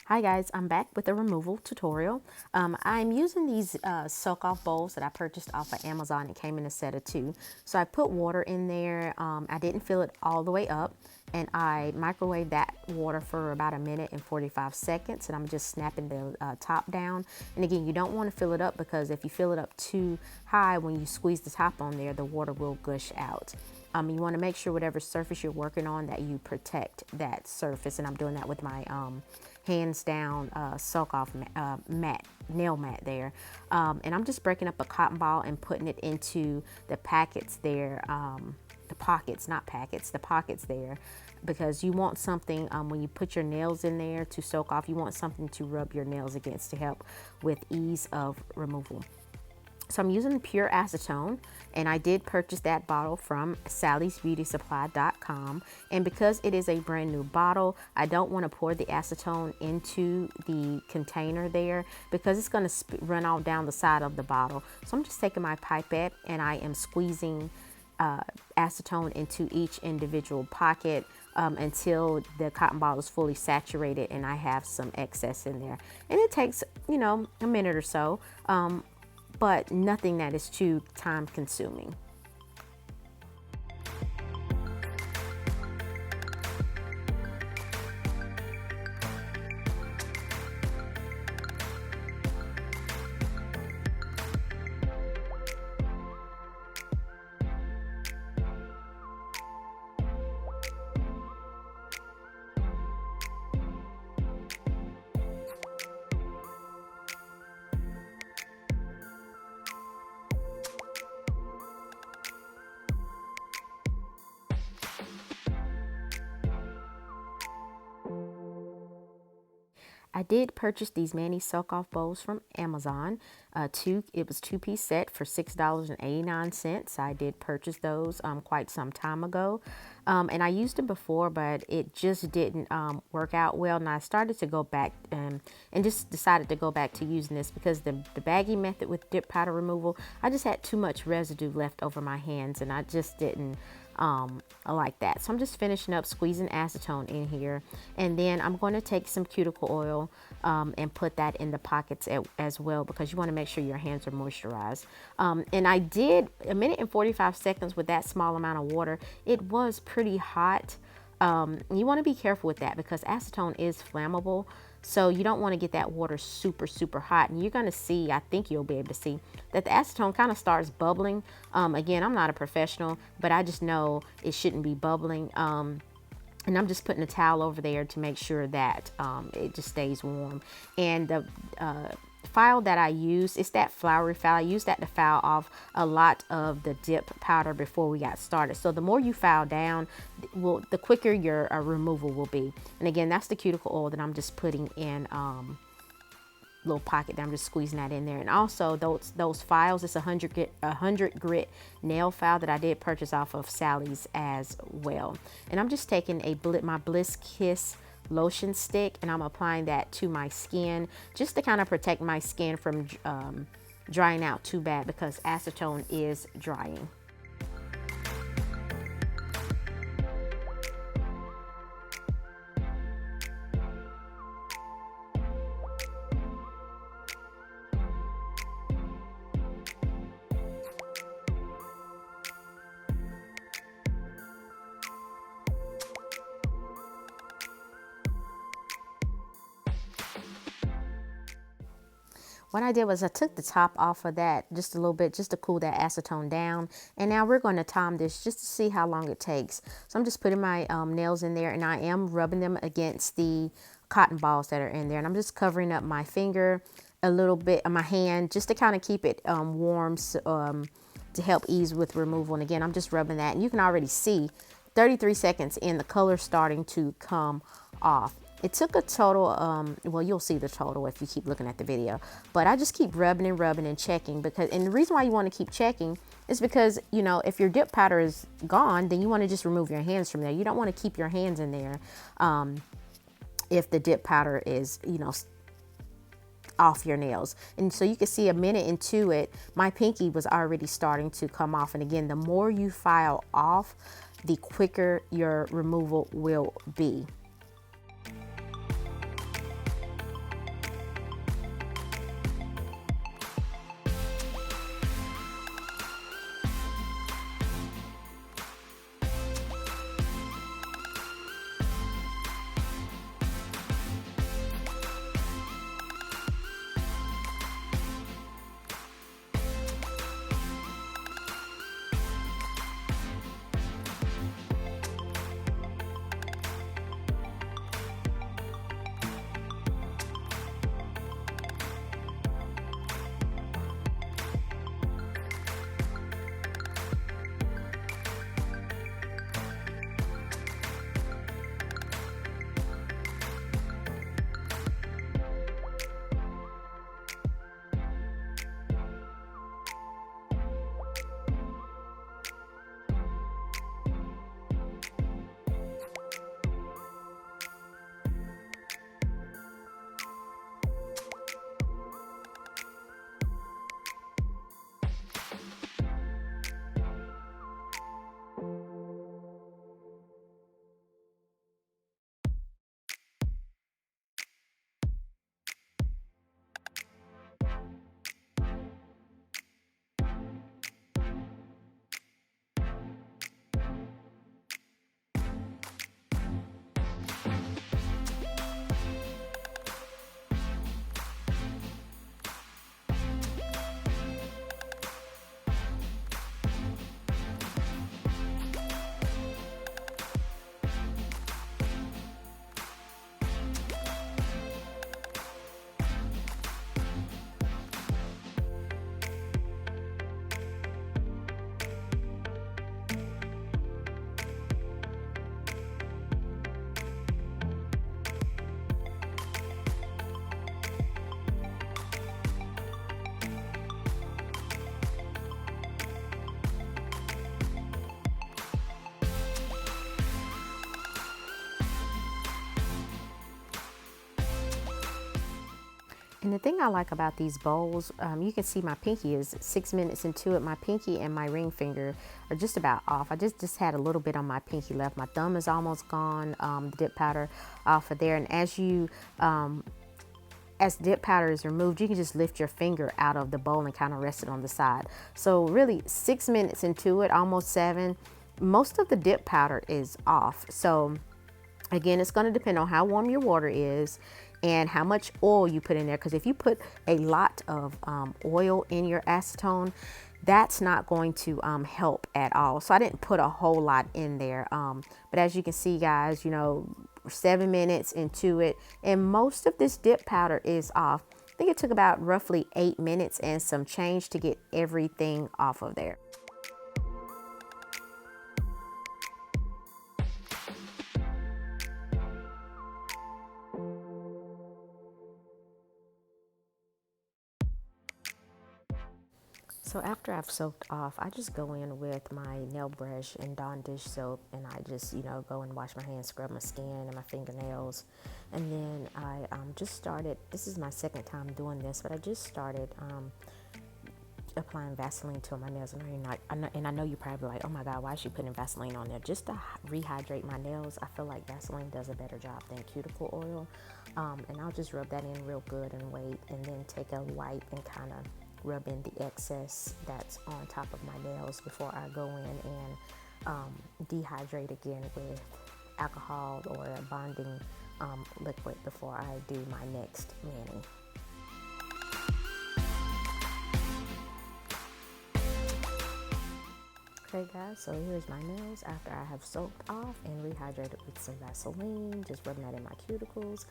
Hi guys, I'm back with a removal tutorial. I'm using these soak off bowls that I purchased off of Amazon. It came in a set of 2. So I put water in there. I didn't fill it all the way up, and I microwaved that water for about 1 minute and 45 seconds, and I'm just snapping the top down. And again, you don't want to fill it up because if you fill it up too high, when you squeeze the top on there, the water will gush out. You want to make sure whatever surface you're working on that you protect that surface, and I'm doing that with my hands down soak off nail mat there, and I'm just breaking up a cotton ball and putting it into the packets there, the pockets, not packets, the pockets there, because you want something when you put your nails in there to soak off, you want something to rub your nails against to help with ease of removal. So I'm using pure acetone, and I did purchase that bottle from sallysbeautysupply.com. And because it is a brand new bottle, I don't want to pour the acetone into the container there because it's going to run all down the side of the bottle. So I'm just taking my pipette and I am squeezing acetone into each individual pocket until the cotton ball is fully saturated and I have some excess in there. And it takes, a minute or so. But nothing that is too time consuming. I did purchase these mani soak off bowls from Amazon. It was 2-piece set for $6.89. I did purchase those quite some time ago, and I used them before, but it just didn't work out well. And I started to go back and just decided to go back to using this because the baggie method with dip powder removal, I just had too much residue left over my hands, and I just didn't like that. So I'm just finishing up squeezing acetone in here, and then I'm going to take some cuticle oil and put that in the pockets as well, because you want to make sure your hands are moisturized. And I did 1 minute and 45 seconds with that small amount of water. It was pretty hot. You want to be careful with that because acetone is flammable. So you don't want to get that water super hot. And you're going to see, I think you'll be able to see, that the acetone kind of starts bubbling. Again, I'm not a professional, but I just know it shouldn't be bubbling. And I'm just putting a towel over there to make sure that it just stays warm. And the file that I use, it's that floury file. I used that to file off a lot of the dip powder before we got started. So the more you file down, the quicker your removal will be. And again, that's the cuticle oil that I'm just putting in little pocket that I'm just squeezing that in there. And also those files, it's a 100 grit nail file that I did purchase off of Sally's as well. And I'm just taking my Bliss Kiss lotion stick, and I'm applying that to my skin just to kind of protect my skin from drying out too bad, because acetone is drying. What I did was I took the top off of that just a little bit, just to cool that acetone down. And now we're going to time this just to see how long it takes. So I'm just putting my nails in there, and I am rubbing them against the cotton balls that are in there. And I'm just covering up my finger a little bit, my hand, just to kind of keep it warm, to help ease with removal. And again, I'm just rubbing that. And you can already see 33 seconds in, the color starting to come off. It took a total, well, you'll see the total if you keep looking at the video, but I just keep rubbing and checking, and the reason why you want to keep checking is because, if your dip powder is gone, then you want to just remove your hands from there. You don't want to keep your hands in there if the dip powder is, off your nails. And so you can see 1 minute into it, my pinky was already starting to come off. And again, the more you file off, the quicker your removal will be. And the thing I like about these bowls, you can see my pinky is 6 minutes into it. My pinky and my ring finger are just about off. I just had a little bit on my pinky left. My thumb is almost gone, dip powder off of there. And as dip powder is removed, you can just lift your finger out of the bowl and kind of rest it on the side. So really 6 minutes into it, almost 7, most of the dip powder is off. So again, it's going to depend on how warm your water is and how much oil you put in there. Because if you put a lot of oil in your acetone, that's not going to help at all. So I didn't put a whole lot in there. But as you can see, guys, you know, 7 minutes into it, and most of this dip powder is off. I think it took about roughly 8 minutes and some change to get everything off of there. So after I've soaked off, I just go in with my nail brush and Dawn dish soap, and I just, you know, go and wash my hands, scrub my skin and my fingernails. And then I just started, this is my second time doing this, but I just started applying Vaseline to my nails. And I know you're probably like, oh my God, why is she putting Vaseline on there? Just to rehydrate my nails. I feel like Vaseline does a better job than cuticle oil. And I'll just rub that in real good and wait, and then take a wipe and kind of rub in the excess that's on top of my nails before I go in and dehydrate again with alcohol or a bonding liquid before I do my next mani. Okay guys, so here's my nails after I have soaked off and rehydrated with some Vaseline, just rubbing that in my cuticles.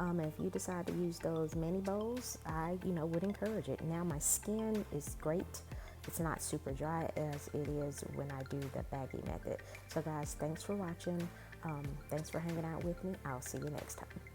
If you decide to use those mani bowls, I would encourage it. Now my skin is great. It's not super dry as it is when I do the baggie method. So guys, thanks for watching. Thanks for hanging out with me. I'll see you next time.